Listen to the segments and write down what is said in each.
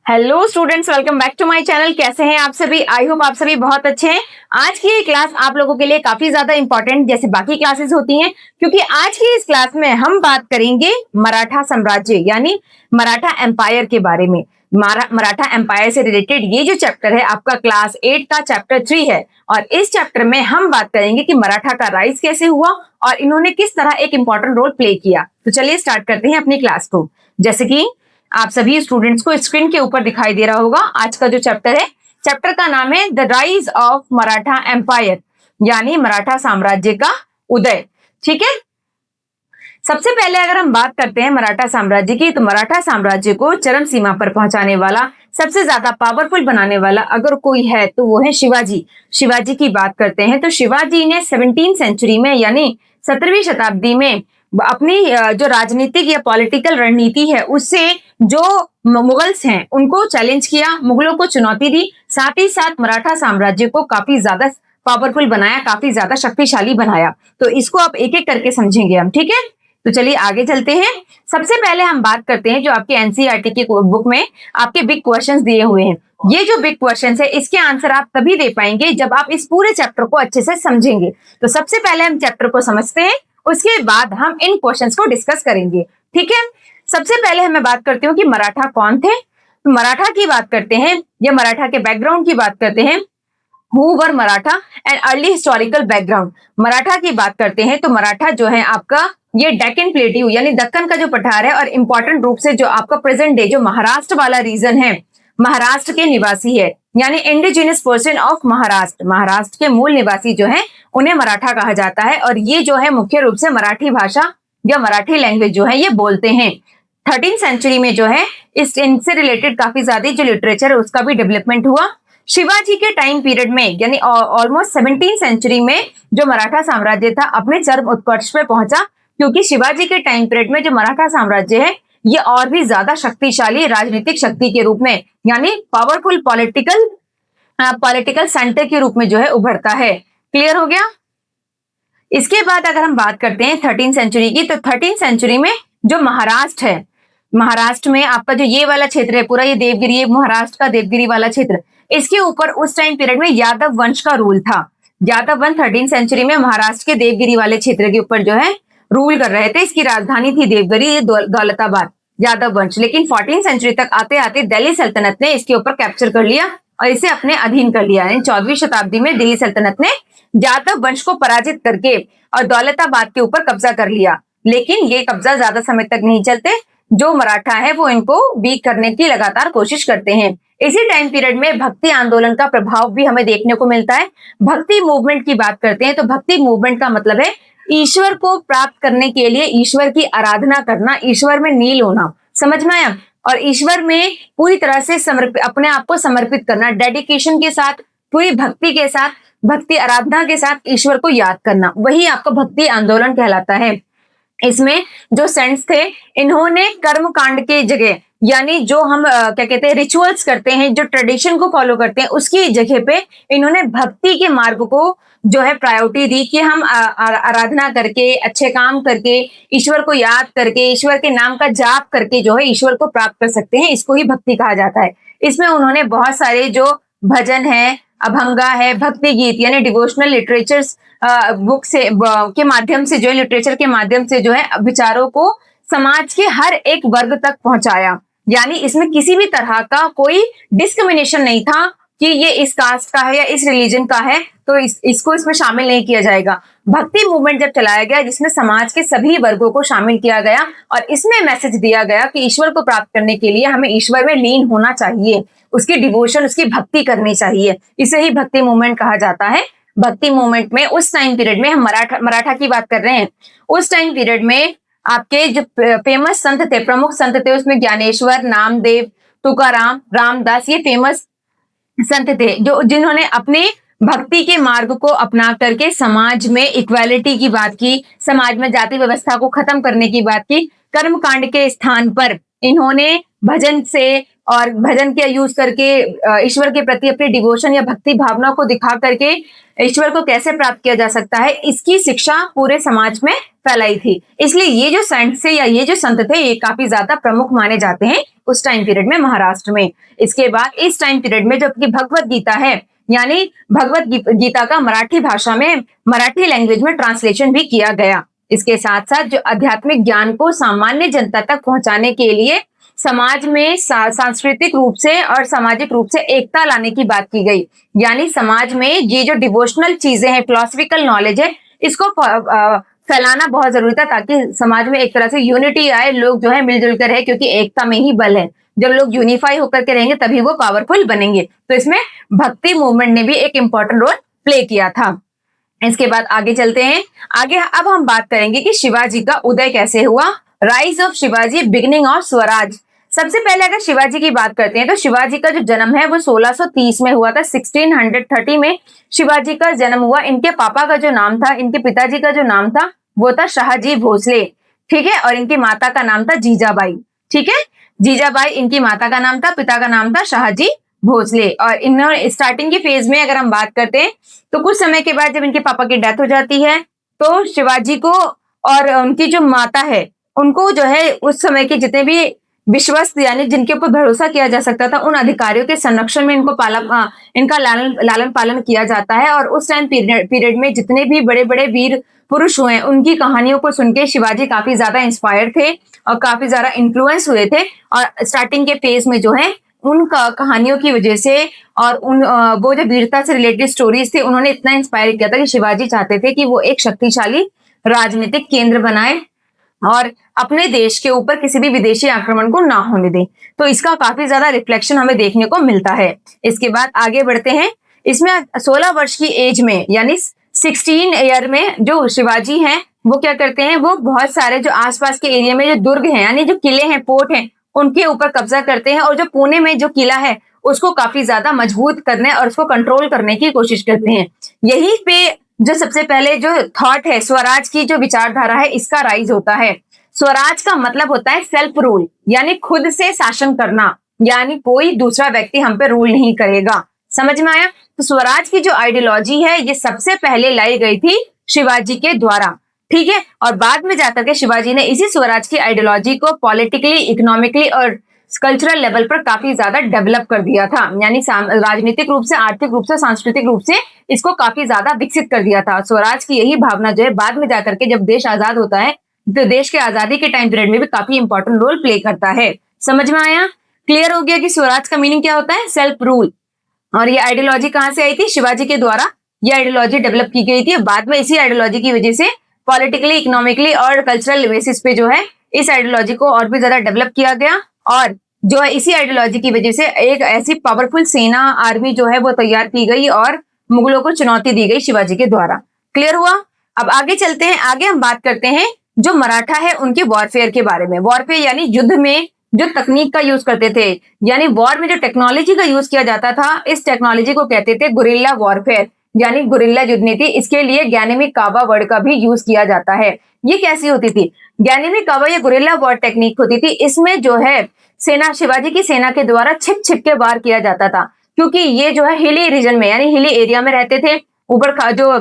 Hello students, welcome back to my channel. कैसे हैं आप सभी? आई होप आप सभी बहुत अच्छे हैं। आज की ये क्लास आप लोगों के लिए काफी ज्यादा इंपॉर्टेंट जैसे बाकी क्लासेस होती हैं, क्योंकि आज की इस क्लास में हम बात करेंगे मराठा साम्राज्य यानी मराठा एम्पायर के बारे में। मराठा एम्पायर से रिलेटेड ये जो चैप्टर है आपका क्लास 8 का चैप्टर 3 है, और इस चैप्टर में हम बात करेंगे कि मराठा का राइज कैसे हुआ और इन्होंने किस तरह एक इंपॉर्टेंट रोल प्ले किया। तो चलिए स्टार्ट करते हैं अपनी क्लास को। जैसे कि आप सभी स्टूडेंट्स को स्क्रीन के ऊपर दिखाई दे रहा होगा, आज का जो चैप्टर है, चैप्टर का नाम है the rise of Maratha empire यानी मराठा साम्राज्य का उदय। ठीक है, सबसे पहले अगर हम बात करते हैं मराठा साम्राज्य की, तो मराठा साम्राज्य को चरम सीमा पर पहुंचाने वाला, सबसे ज्यादा पावरफुल बनाने वाला अगर कोई है तो वो है शिवाजी। शिवाजी की बात करते हैं तो शिवाजी ने 17वीं सेंचुरी में यानी 17वीं शताब्दी में अपनी जो राजनीतिक या पॉलिटिकल रणनीति है उससे जो मुगल्स हैं उनको चैलेंज किया, मुगलों को चुनौती दी, साथ ही साथ मराठा साम्राज्य को काफी ज्यादा पावरफुल बनाया, काफी ज्यादा शक्तिशाली बनाया। तो इसको आप एक एक करके समझेंगे हम। ठीक है, तो चलिए आगे चलते हैं। सबसे पहले हम बात करते हैं जो आपके एनसीईआरटी की बुक में आपके बिग क्वेश्चंस दिए हुए हैं। ये जो बिग क्वेश्चंस है इसके आंसर आप तभी दे पाएंगे जब आप इस पूरे चैप्टर को अच्छे से समझेंगे। तो सबसे पहले हम चैप्टर को समझते हैं, उसके बाद हम इन क्वेश्चंस को डिस्कस करेंगे। ठीक है, सबसे पहले हमें बात करती हूँ कि मराठा कौन थे। तो मराठा की बात करते हैं या मराठा के बैकग्राउंड की बात करते हैं। Who were Maratha and early historical background. Maratha की बात करते हैं तो मराठा जो है आपका ये डेक्कन प्लेट्यू यानी दक्कन का जो पठार है, और इंपॉर्टेंट रूप से जो आपका प्रेजेंट डे जो महाराष्ट्र वाला रीजन है, महाराष्ट्र के निवासी है यानी indigenous person of Maharashtra. Maharashtra के मूल निवासी जो है उन्हें मराठा कहा जाता है, और ये जो है मुख्य रूप से मराठी भाषा या मराठी लैंग्वेज जो है ये बोलते हैं। 13वीं सेंचुरी में जो है इनसे रिलेटेड काफी ज्यादा जो लिटरेचर है उसका भी डेवलपमेंट हुआ। शिवाजी के टाइम पीरियड में यानी ऑलमोस्ट 17वीं सेंचुरी में जो मराठा साम्राज्य था अपने चरम उत्कर्ष पे पहुंचा, क्योंकि शिवाजी के टाइम पीरियड में जो मराठा साम्राज्य है ये और भी ज्यादा शक्तिशाली राजनीतिक शक्ति के रूप में यानी पावरफुल पॉलिटिकल सेंटर के रूप में जो है उभरता है। क्लियर हो गया? इसके बाद अगर हम बात करते हैं 13वीं सेंचुरी की, तो 13वीं सेंचुरी में जो महाराष्ट्र है, महाराष्ट्र में आपका जो ये वाला क्षेत्र है पूरा, ये देवगिरी, ये महाराष्ट्र का देवगिरी वाला क्षेत्र, इसके ऊपर उस टाइम पीरियड में यादव वंश का रूल था। यादव वंश 13वीं सेंचुरी में महाराष्ट्र के देवगिरी वाले क्षेत्र के ऊपर जो है रूल कर रहे थे। इसकी राजधानी थी देवगिरी, दौलताबाद, यादव वंश। लेकिन 14वीं सेंचुरी तक आते आते दिल्ली सल्तनत ने इसके ऊपर कैप्चर कर लिया और इसे अपने अधीन कर लिया। 14वीं शताब्दी में दिल्ली सल्तनत ने यादव वंश को पराजित करके और दौलताबाद के ऊपर कब्जा कर लिया। लेकिन ये कब्जा ज्यादा समय तक नहीं चलते, जो मराठा है वो इनको वीक करने की लगातार कोशिश करते हैं। इसी टाइम पीरियड में भक्ति आंदोलन का प्रभाव भी हमें देखने को मिलता है। भक्ति मूवमेंट की बात करते हैं तो भक्ति मूवमेंट का मतलब है ईश्वर को प्राप्त करने के लिए ईश्वर की आराधना करना, ईश्वर में लीन होना, समझ में आया? और ईश्वर में पूरी तरह से अपने आप को समर्पित करना, डेडिकेशन के साथ, पूरी भक्ति के साथ, भक्ति आराधना के साथ ईश्वर को याद करना, वही आपको भक्ति आंदोलन कहलाता है। इसमें जो सेंट्स थे इन्होंने कर्म कांड के जगह यानी जो हम क्या कहते हैं रिचुअल्स करते हैं, जो ट्रेडिशन को फॉलो करते हैं, उसकी जगह पे इन्होंने भक्ति के मार्ग को जो है प्रायोरिटी दी कि हम आराधना करके, अच्छे काम करके, ईश्वर को याद करके, ईश्वर के नाम का जाप करके जो है ईश्वर को प्राप्त कर सकते हैं। इसको ही भक्ति कहा जाता है। इसमें उन्होंने बहुत सारे जो भजन है, अभंगा है, भक्ति गीत यानी डिवोशनल लिटरेचर्स बुक से के माध्यम से जो है लिटरेचर के माध्यम से जो है विचारों को समाज के हर एक वर्ग तक पहुंचाया। यानी इसमें किसी भी तरह का कोई डिस्क्रिमिनेशन नहीं था कि ये इस कास्ट का है या इस रिलीजन का है तो इसको इसमें शामिल नहीं किया जाएगा। भक्ति मूवमेंट जब चलाया गया जिसमें समाज के सभी वर्गों को शामिल किया गया और इसमें मैसेज दिया गया कि ईश्वर को प्राप्त करने के लिए हमें ईश्वर में लीन होना चाहिए, उसकी डिवोशन, उसकी भक्ति करनी चाहिए, इसे ही भक्ति मूवमेंट कहा जाता है। भक्ति मूवमेंट में उस टाइम पीरियड में हम मराठा की बात कर रहे हैं, उस टाइम पीरियड में आपके जो फेमस संत थे, प्रमुख संत थे, उसमें ज्ञानेश्वर, नामदेव, तुकाराम, रामदास, ये फेमस संत थे जो जिन्होंने अपने भक्ति के मार्ग को अपना करके समाज में इक्वालिटी की बात की, समाज में जाति व्यवस्था को खत्म करने की बात की। कर्म कांड के स्थान पर इन्होंने भजन से और भजन के यूज करके ईश्वर के प्रति अपनी डिवोशन या भक्ति भावना को दिखा करके ईश्वर को कैसे प्राप्त किया जा सकता है, इसकी शिक्षा पूरे समाज में फैलाई थी। इसलिए ये जो संत थे या ये जो संत थे ये काफी ज्यादा प्रमुख माने जाते हैं उस टाइम पीरियड में महाराष्ट्र में। इसके बाद इस टाइम पीरियड में जबकि भगवत गीता है, यानी भगवत गीता का मराठी भाषा में, मराठी लैंग्वेज में ट्रांसलेशन भी किया गया। इसके साथ साथ जो आध्यात्मिक ज्ञान को सामान्य जनता तक पहुंचाने के लिए समाज में सांस्कृतिक रूप से और सामाजिक रूप से एकता लाने की बात की गई। यानी समाज में ये जो डिवोशनल चीजें हैं, फिलोसफिकल नॉलेज है, इसको फैलाना बहुत जरूरी था ताकि समाज में एक तरह से यूनिटी आए, लोग जो है मिलजुल कर रहे, क्योंकि एकता में ही बल है। जब लोग यूनिफाई होकर के रहेंगे तभी वो पावरफुल बनेंगे। तो इसमें भक्ति मूवमेंट ने भी एक इंपॉर्टेंट रोल प्ले किया था। इसके बाद आगे चलते हैं। आगे अब हम बात करेंगे कि शिवाजी का उदय कैसे हुआ। Rise of Shivaji, beginning of Swaraj. सबसे पहले अगर शिवाजी की बात करते हैं तो शिवाजी का जो जन्म है वो 1630 में हुआ था। 1630 में शिवाजी का जन्म हुआ। इनके पापा का जो नाम था, इनके पिताजी का जो नाम था वो था शाहजी भोसले, ठीक है, और इनकी माता का नाम था जीजाबाई, ठीक है। जीजाबाई इनकी माता का नाम था, पिता का नाम था शाहजी भोसले। और इन्होंने स्टार्टिंग की फेज में अगर हम बात करते हैं तो कुछ समय के बाद जब इनके पापा की डेथ हो जाती है तो शिवाजी को और उनकी जो माता है उनको जो है उस समय के जितने भी विश्वस्त यानी जिनके ऊपर भरोसा किया जा सकता था उन अधिकारियों के संरक्षण में इनका लालन पालन किया जाता है। और उस टाइम पीरियड में जितने भी बड़े बड़े वीर पुरुष हुए उनकी कहानियों को सुन के शिवाजी काफी ज्यादा इंस्पायर थे और काफी ज्यादा इन्फ्लुएंस हुए थे। और स्टार्टिंग के फेज में जो है उन कहानियों की वजह से और वो जो वीरता से रिलेटेड स्टोरीज थे उन्होंने इतना इंस्पायर किया था कि शिवाजी चाहते थे कि वो एक शक्तिशाली राजनीतिक केंद्र बनाए और अपने देश के ऊपर किसी भी विदेशी आक्रमण को ना होने दें। तो इसका काफी ज्यादा रिफ्लेक्शन हमें देखने को मिलता है। इसके बाद आगे बढ़ते हैं। इसमें 16 वर्ष की एज में यानी 16 ईयर में जो शिवाजी हैं वो क्या करते हैं, वो बहुत सारे जो आसपास के एरिया में जो दुर्ग हैं यानी जो किले हैं, फोर्ट हैं, उनके ऊपर कब्जा करते हैं। और जो पुणे में जो किला है उसको काफी ज्यादा मजबूत करने और उसको कंट्रोल करने की कोशिश करते हैं। यहीं पे जो सबसे पहले जो थॉट है, स्वराज की जो विचारधारा है, इसका राइज होता है। स्वराज का मतलब होता है सेल्फ रूल, यानी खुद से शासन करना, यानी कोई दूसरा व्यक्ति हम पे रूल नहीं करेगा। समझ में आया? तो स्वराज की जो आइडियोलॉजी है ये सबसे पहले लाई गई थी शिवाजी के द्वारा, ठीक है। और बाद में जाकर के शिवाजी ने इसी स्वराज की आइडियोलॉजी को पॉलिटिकली, इकोनॉमिकली और कल्चरल लेवल पर काफी ज्यादा डेवलप कर दिया था। यानी राजनीतिक रूप से, आर्थिक रूप से, सांस्कृतिक रूप से इसको काफी ज्यादा विकसित कर दिया था। स्वराज की यही भावना जो है बाद में जाकर के जब देश आजाद होता है तो देश के आजादी के टाइम पीरियड में भी काफी इंपॉर्टेंट रोल प्ले करता है। समझ में आया? क्लियर हो गया कि स्वराज का मीनिंग क्या होता है? Self rule. और ये आइडियोलॉजी कहां से आई थी? शिवाजी के द्वारा ये आइडियोलॉजी डेवलप की गई थी। बाद में इसी आइडियोलॉजी की वजह से पॉलिटिकली, इकोनॉमिकली और कल्चरल बेसिस पे जो है इस आइडियोलॉजी को और भी ज्यादा डेवलप किया गया। और जो है इसी आइडियोलॉजी की वजह से एक ऐसी पावरफुल सेना, आर्मी जो है वो तैयार की गई और मुगलों को चुनौती दी गई शिवाजी के द्वारा। क्लियर हुआ? अब आगे चलते हैं। आगे हम बात करते हैं जो मराठा है उनके वॉरफेयर के बारे में। वॉरफेयर यानी युद्ध में जो तकनीक का यूज करते थे, यानी वॉर में जो टेक्नोलॉजी का यूज किया जाता था, इस टेक्नोलॉजी को कहते थे गुरिल्ला वॉरफेयर, यानी गुरिल्ला युद्ध नीति। इसके लिए ज्ञानेमिक कावा वर्ड का भी यूज किया जाता है। ये कैसी होती थी? ज्ञानेमिक कावा या गुरिल्ला वॉर टेक्निक होती थी। इसमें जो है सेना, शिवाजी की सेना के द्वारा छिप छिप के वार किया जाता था, क्योंकि ये जो है हिली रीजन में यानी हिली एरिया में रहते थे, ऊपर जो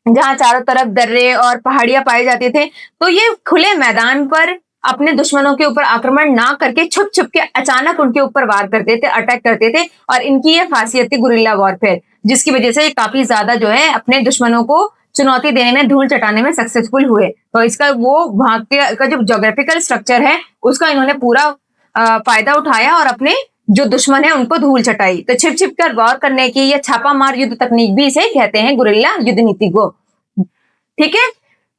जहां चारों तरफ दर्रे और पहाड़ियां पाए जाते थे। तो ये खुले मैदान पर अपने दुश्मनों के ऊपर आक्रमण ना करके छुप छुप के अचानक उनके ऊपर वार करते थे, अटैक करते थे। और इनकी ये खासियत थी गुरिल्ला वॉरफेयर, जिसकी वजह से काफी ज्यादा जो है अपने दुश्मनों को चुनौती देने में, धूल चटाने में सक्सेसफुल हुए। तो इसका वो वहां का जो ज्योग्राफिकल स्ट्रक्चर है उसका इन्होंने पूरा फायदा उठाया और अपने जो दुश्मन है उनको धूल चटाई। तो छिप छिप कर वार करने की या छापा मार युद्ध तकनीक भी इसे कहते हैं, गुरिल्ला युद्ध नीति को। ठीक है,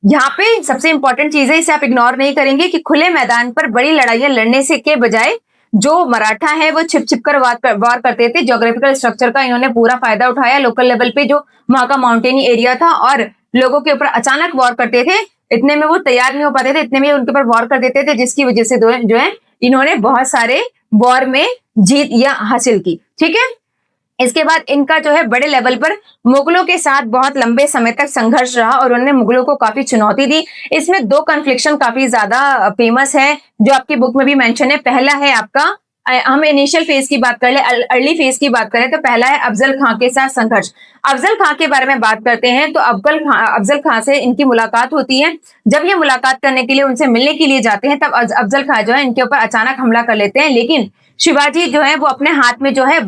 यहाँ पे सबसे इंपॉर्टेंट चीज है, इसे आप इग्नोर नहीं करेंगे कि खुले मैदान पर बड़ी लड़ाइयां लड़ने से के बजाय जो मराठा है वो छिप छिप कर वार करते थे। ज्योग्राफिकल स्ट्रक्चर का इन्होंने पूरा फायदा उठाया। लोकल लेवल पे जो वहां का माउंटेनी एरिया था और लोगों के ऊपर अचानक वॉर करते थे, इतने में वो तैयार नहीं हो पाते थे, इतने में उनके ऊपर वॉर कर देते थे, जिसकी वजह से जो है इन्होंने बहुत सारे वॉर में जीत या हासिल की। ठीक है, इसके बाद इनका जो है बड़े लेवल पर मुगलों के साथ बहुत लंबे समय तक संघर्ष रहा और उन्होंने मुगलों को काफी चुनौती दी। इसमें दो कन्फ्लिक्शन काफी ज्यादा फेमस है जो आपकी बुक में भी मेंशन है। पहला है आपका हम इनिशियल फेज की बात कर ले, अर्ली फेज की बात करें तो पहला है अफजल खां के साथ संघर्ष। अफजल खां के बारे में बात करते हैं तो अफजल खां से इनकी मुलाकात होती है। जब ये मुलाकात करने के लिए उनसे मिलने के लिए जाते हैं तब अफजल खां जो है इनके ऊपर अचानक हमला कर लेते हैं। लेकिन शिवाजी जो है वो अपने हाथ में जो है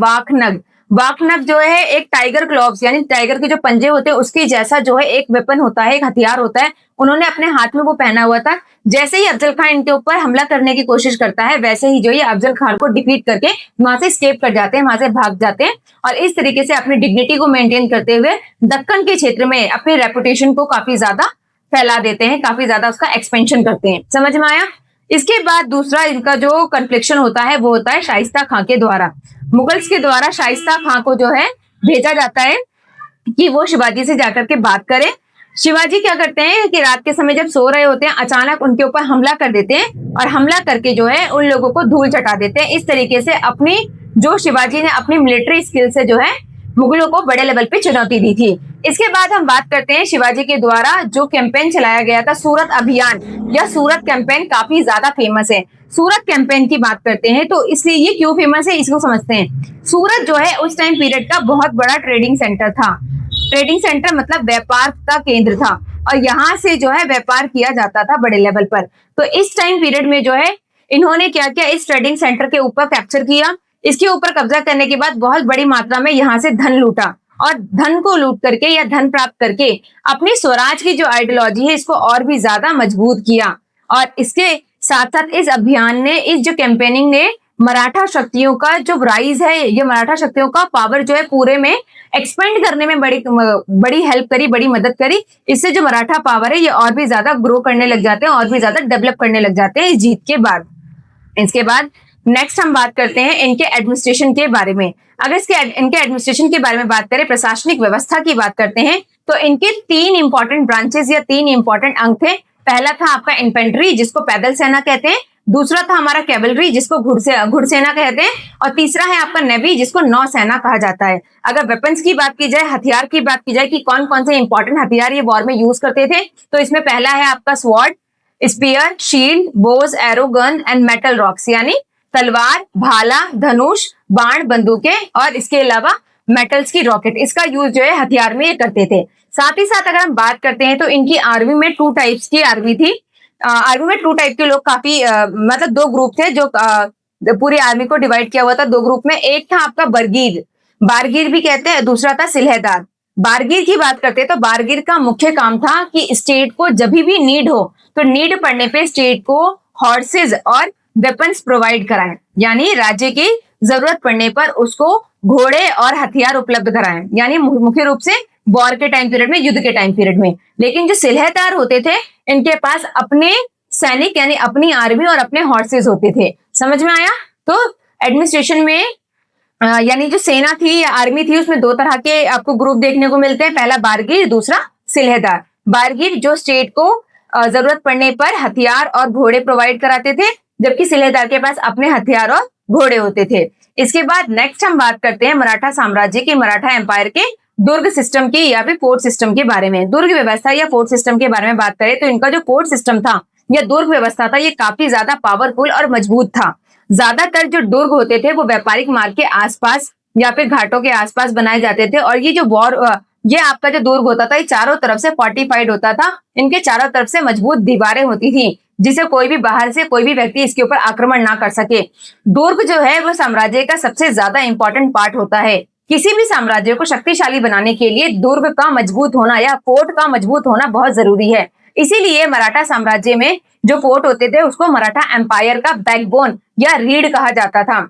वाकनग जो है एक टाइगर क्लॉब्स यानी टाइगर के जो पंजे होते हैं उसके जैसा जो है एक वेपन होता है, एक हथियार होता है, उन्होंने अपने हाथ में वो पहना हुआ था। जैसे ही अफजल खान इनके ऊपर हमला करने की कोशिश करता है वैसे ही जो ये अफजल खान को डिफीट करके वहां से स्केप कर जाते हैं, वहां से भाग जाते हैं और इस तरीके से अपनी डिग्निटी को मेंटेन करते हुए दक्कन के क्षेत्र में अपने रेपुटेशन को काफी ज्यादा फैला देते हैं, काफी ज्यादा उसका एक्सपेंशन करते हैं। समझ में आया? इसके बाद दूसरा इनका जो कन्फ्लिक्शन होता है वो होता है शाइस्ता खां के द्वारा। मुगल्स के द्वारा शाइस्ता खां को जो है भेजा जाता है कि वो शिवाजी से जाकर के बात करें। शिवाजी क्या करते हैं कि रात के समय जब सो रहे होते हैं अचानक उनके ऊपर हमला कर देते हैं और हमला करके जो है उन लोगों को धूल चटा देते हैं। इस तरीके से अपनी जो शिवाजी ने अपनी मिलिट्री स्किल से जो है मुगलों को बड़े लेवल पे चुनौती दी थी। इसके बाद हम बात करते हैं शिवाजी के द्वारा जो कैंपेन चलाया गया था सूरत अभियान। यह सूरत कैंपेन काफी ज्यादा फेमस है। सूरत कैंपेन की बात करते हैं तो इसलिए ये क्यों फेमस है इसको समझते हैं। सूरत जो है उस टाइम पीरियड का बहुत बड़ा ट्रेडिंग सेंटर था। ट्रेडिंग सेंटर मतलब व्यापार का केंद्र था और यहाँ से जो है व्यापार किया जाता था बड़े लेवल पर। तो इस टाइम पीरियड में जो है इन्होंने क्या किया, इस ट्रेडिंग सेंटर के ऊपर कैप्चर किया। इसके ऊपर कब्जा करने के बाद बहुत बड़ी मात्रा में यहाँ से धन लूटा और धन को लूट करके या धन प्राप्त करके अपनी स्वराज की जो आइडियोलॉजी है इसको और भी ज्यादा मजबूत किया। और इसके साथ साथ इस अभियान ने, इस जो कैंपेनिंग ने मराठा शक्तियों का जो राइज है, ये मराठा शक्तियों का पावर जो है पूरे में एक्सपेंड करने में बड़ी हेल्प करी, बड़ी मदद करी। इससे जो मराठा पावर है ये और भी ज्यादा ग्रो करने लग जाते हैं और भी ज्यादा डेवलप करने लग जाते हैं इस जीत के बाद। इसके बाद नेक्स्ट हम बात करते हैं इनके एडमिनिस्ट्रेशन के बारे में। अगर इनके एडमिनिस्ट्रेशन के बारे में बात करें, प्रशासनिक व्यवस्था की बात करते हैं तो इनके 3 इंपॉर्टेंट ब्रांचेस या 3 इंपॉर्टेंट अंग थे। पहला था आपका इन्फेंट्री जिसको पैदल सेना कहते हैं, दूसरा था हमारा कैवलरी जिसको घुड़सेना कहते हैं और तीसरा है आपका नेवी जिसको नौसेना कहा जाता है। अगर वेपन्स की बात की जाए, हथियार की बात की जाए कि कौन कौन से इंपॉर्टेंट हथियार ये वॉर में यूज करते थे तो इसमें पहला है आपका sword, spear, shield, bows, arrow gun and metal rocks यानी तलवार, भाला, धनुष, बाण, बंदूकें और इसके अलावा मेटल्स की रॉकेट, इसका यूज जो है हथियार में ये करते थे। साथ ही साथ अगर हम बात करते हैं तो इनकी आर्मी में 2 टाइप्स की आर्मी थी। आर्मी में 2 टाइप के लोग काफी मतलब 2 ग्रुप थे जो पूरी आर्मी को डिवाइड किया हुआ था 2 ग्रुप में। एक था आपका बारगीर भी कहते हैं, दूसरा था सिलहदार। बारगीर की बात करते हैं तो बारगीर का मुख्य काम था कि स्टेट को जब भी नीड हो तो नीड पड़ने पे स्टेट को हॉर्सेज और वेपन्स प्रोवाइड कराएं, यानी राज्य की जरूरत पड़ने पर उसको घोड़े और हथियार उपलब्ध कराएं, यानी मुख्य रूप से वॉर के टाइम पीरियड में, युद्ध के टाइम पीरियड में। लेकिन जो सिलहदार होते थे इनके पास अपने सैनिक यानी अपनी आर्मी और अपने हॉर्सेज होते थे। समझ में आया? तो एडमिनिस्ट्रेशन में यानी जो सेना थी या आर्मी थी उसमें 2 तरह के आपको ग्रुप देखने को मिलते हैं, पहला बारगीर, दूसरा सिलहदार। बारगीर जो स्टेट को जरूरत पड़ने पर हथियार और घोड़े प्रोवाइड कराते थे जबकि सिलहदार के पास अपने हथियार और घोड़े होते थे। इसके बाद नेक्स्ट हम बात करते हैं मराठा साम्राज्य के, मराठा एम्पायर के दुर्ग सिस्टम की या फिर फोर्ट सिस्टम के बारे में। दुर्ग व्यवस्था या फोर्ट सिस्टम के बारे में बात करें तो इनका जो फोर्ट सिस्टम था या दुर्ग व्यवस्था था ये काफी ज्यादा पावरफुल और मजबूत था। ज्यादातर जो दुर्ग होते थे वो व्यापारिक मार्ग के आसपास या फिर घाटों के आसपास बनाए जाते थे और ये जो ये आपका जो दुर्ग होता था ये चारों तरफ से फोर्टिफाइड होता था। इनके चारों तरफ से मजबूत दीवारें होती थी जिसे कोई भी बाहर से कोई भी व्यक्ति इसके ऊपर आक्रमण ना कर सके। दुर्ग जो है वो साम्राज्य का सबसे ज्यादा इंपॉर्टेंट पार्ट होता है। किसी भी साम्राज्य को शक्तिशाली बनाने के लिए दुर्ग का मजबूत होना या फोर्ट का मजबूत होना बहुत जरूरी है। इसीलिए मराठा साम्राज्य में जो फोर्ट होते थे उसको मराठा एम्पायर का बैकबोन या रीढ़ कहा जाता था।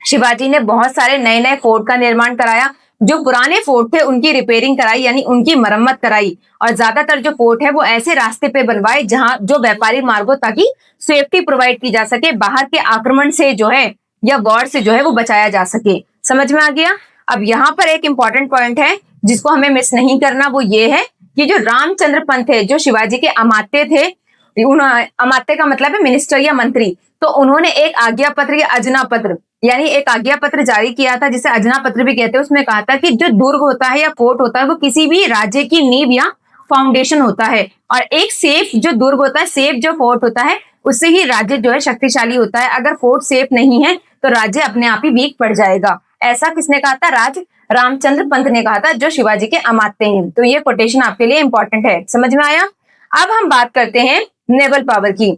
शिवाजी ने बहुत सारे नए नए फोर्ट का निर्माण कराया, जो पुराने फोर्ट थे उनकी रिपेयरिंग कराई यानी उनकी मरम्मत कराई और ज्यादातर जो फोर्ट है वो ऐसे रास्ते पे बनवाए जहां जो व्यापारी मार्गो ताकि सेफ्टी प्रोवाइड की जा सके, बाहर के आक्रमण से जो है या वॉर से जो है वो बचाया जा सके। समझ में आ गया? अब यहाँ पर एक इंपॉर्टेंट पॉइंट है जिसको हमें मिस नहीं करना, वो ये है कि जो रामचंद्र पंत है जो शिवाजी के अमात्य थे, अमात्य का मतलब है मिनिस्टर या मंत्री, तो उन्होंने एक आज्ञा पत्र या अजना पत्र यानी एक आज्ञा पत्र जारी किया था जिसे अजना पत्र भी कहते हैं। उसमें कहा था कि जो दुर्ग होता है या फोर्ट होता है वो किसी भी राज्य की नींव या फाउंडेशन होता है और एक सेफ जो दुर्ग होता है, सेफ जो फोर्ट होता है उससे ही राज्य जो है शक्तिशाली होता है। अगर फोर्ट सेफ नहीं है तो राज्य अपने आप ही वीक पड़ जाएगा। ऐसा किसने कहा था? रामचंद्र पंत ने कहा था, जो शिवाजी के अमात्य हैं। तो ये कोटेशन आपके लिए इंपॉर्टेंट है। समझ में आया? अब हम बात करते हैं नेवल पावर की।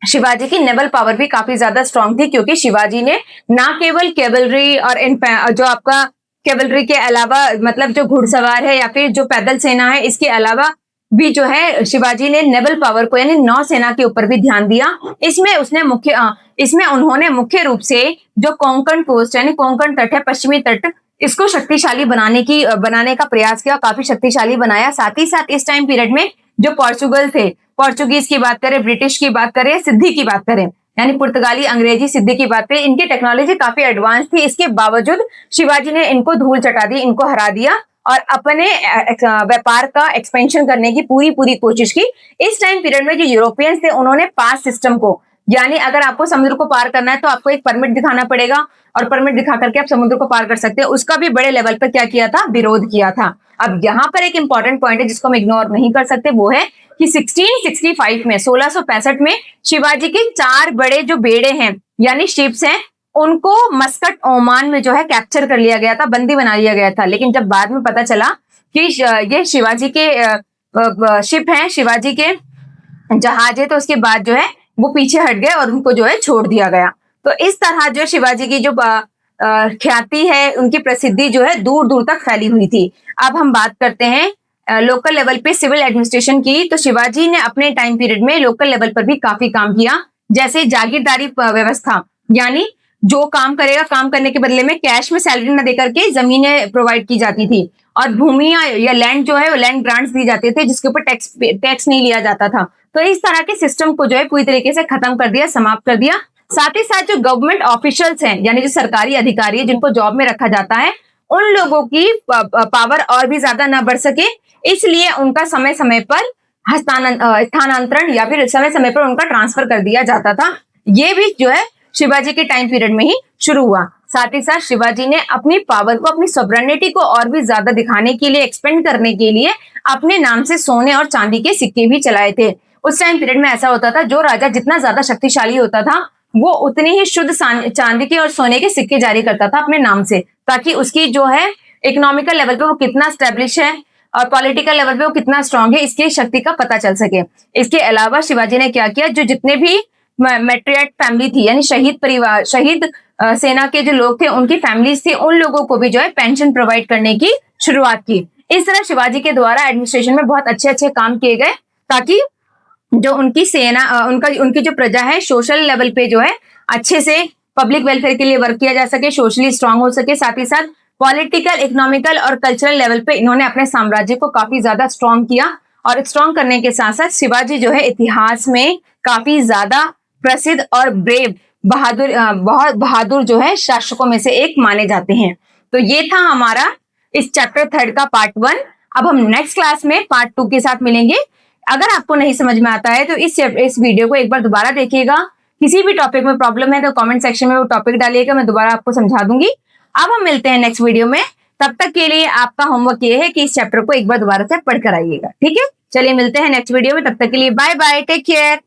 शिवाजी की नेवल पावर भी काफी ज्यादा स्ट्रांग थी, क्योंकि शिवाजी ने ना केवल कैवलरी और जो आपका कैवलरी के अलावा, मतलब जो घुड़सवार है या फिर जो पैदल सेना है, इसके अलावा भी जो है शिवाजी ने नेवल पावर को यानी नौसेना के ऊपर भी ध्यान दिया। इसमें उन्होंने मुख्य रूप से जो कोंकण कोस्ट यानी कोंकण तट है, पश्चिमी तट, इसको शक्तिशाली बनाने का प्रयास किया, काफी शक्तिशाली बनाया। साथ ही साथ इस टाइम पीरियड में जो पोर्चुगल थे, पोर्चुगीज की बात करें, ब्रिटिश की बात करें, सिद्धि की बात करें, यानी पुर्तगाली, अंग्रेजी, सिद्धि की बात करें, इनकी टेक्नोलॉजी काफी एडवांस थी। इसके बावजूद शिवाजी ने इनको धूल चटा दी, इनको हरा दिया और अपने व्यापार का एक्सपेंशन करने की पूरी कोशिश की। इस टाइम पीरियड में जो यूरोपियंस थे, उन्होंने पास सिस्टम को, यानी अगर आपको समुद्र को पार करना है तो आपको एक परमिट दिखाना पड़ेगा और परमिट दिखा करके आप समुद्र को पार कर सकते हैं, उसका भी बड़े लेवल पर क्या किया था? विरोध किया था। अब यहाँ पर एक इंपॉर्टेंट पॉइंट है जिसको हम इग्नोर नहीं कर सकते, वो है कि 1665 में 1665 में शिवाजी के 4 बड़े जो बेड़े हैं यानी शिप्स हैं, उनको मस्कट ओमान में जो है कैप्चर कर लिया गया था, बंदी बना लिया गया था। लेकिन जब बाद में पता चला कि ये शिवाजी के शिप हैं, शिवाजी के जहाज है, तो उसके बाद जो है वो पीछे हट गए और उनको जो है छोड़ दिया गया। तो इस तरह जो शिवाजी की जो ख्याति है, उनकी प्रसिद्धि जो है दूर दूर तक फैली हुई थी। अब हम बात करते हैं लोकल लेवल पे सिविल एडमिनिस्ट्रेशन की। तो शिवाजी ने अपने टाइम पीरियड में लोकल लेवल पर भी काफी काम किया, जैसे जागीरदारी व्यवस्था, यानी जो काम करेगा, काम करने के बदले में कैश में सैलरी न देकर के जमीनें प्रोवाइड की जाती थी, और भूमि या लैंड जो है वो लैंड ग्रांट्स दी जाते थे, जिसके ऊपर टैक्स नहीं लिया जाता था। तो इस तरह के सिस्टम को जो है पूरी तरीके से खत्म कर दिया, समाप्त कर दिया। साथ ही साथ जो गवर्नमेंट ऑफिशियल्स हैं, यानी जो सरकारी अधिकारी है जिनको जॉब में रखा जाता है, उन लोगों की पावर और भी ज्यादा ना बढ़ सके, इसलिए उनका समय समय पर स्थानांतरण या फिर समय समय पर उनका ट्रांसफर कर दिया जाता था। ये भी जो है शिवाजी के टाइम पीरियड में ही शुरू हुआ। साथ ही साथ शिवाजी ने अपनी पावर को, अपनी सॉवरेनिटी को और भी ज्यादा दिखाने के लिए, एक्सपेंड करने के लिए अपने नाम से सोने और चांदी के सिक्के भी चलाए थे। उस टाइम पीरियड में ऐसा होता था, जो राजा जितना ज्यादा शक्तिशाली होता था, वो उतने ही शुद्ध चांदी के और सोने के सिक्के जारी करता था अपने नाम से, ताकि उसकी जो है इकोनॉमिकल लेवल पे वो कितना स्टेब्लिश है और पॉलिटिकल लेवल पे वो कितना स्ट्रांग है, इसकी शक्ति का पता चल सके। इसके अलावा शिवाजी ने क्या किया, जो जितने भी मैट्रियार्क फैमिली थी, यानी शहीद सेना के जो लोग थे, उनकी फैमिलीज थी, उन लोगों को भी जो है पेंशन प्रोवाइड करने की शुरुआत की। इस तरह शिवाजी के द्वारा एडमिनिस्ट्रेशन में बहुत अच्छे अच्छे काम किए गए, ताकि जो उनकी सेना उनकी जो प्रजा है, सोशल लेवल पे जो है अच्छे से पब्लिक वेलफेयर के लिए वर्क किया जा सके, सोशली स्ट्रांग हो सके। साथ ही साथ पॉलिटिकल, इकोनॉमिकल और कल्चरल लेवल पे इन्होंने अपने साम्राज्य को काफी ज्यादा स्ट्रांग किया, और स्ट्रांग करने के साथ साथ शिवाजी जो है इतिहास में काफी ज्यादा प्रसिद्ध और ब्रेव, बहुत बहादुर जो है शासकों में से एक माने जाते हैं। तो ये था हमारा इस चैप्टर 3 का पार्ट 1। अब हम नेक्स्ट क्लास में पार्ट 2 के साथ मिलेंगे। अगर आपको नहीं समझ में आता है तो इस वीडियो को एक बार दोबारा देखिएगा। किसी भी टॉपिक में प्रॉब्लम है तो कमेंट सेक्शन में वो टॉपिक डालिएगा, मैं दोबारा आपको समझा दूंगी। अब हम मिलते हैं नेक्स्ट वीडियो में। तब तक के लिए आपका होमवर्क ये है कि इस चैप्टर को एक बार दोबारा से पढ़कर आइएगा। ठीक है, चलिए मिलते हैं नेक्स्ट वीडियो में। तब तक के लिए बाय बाय, टेक केयर।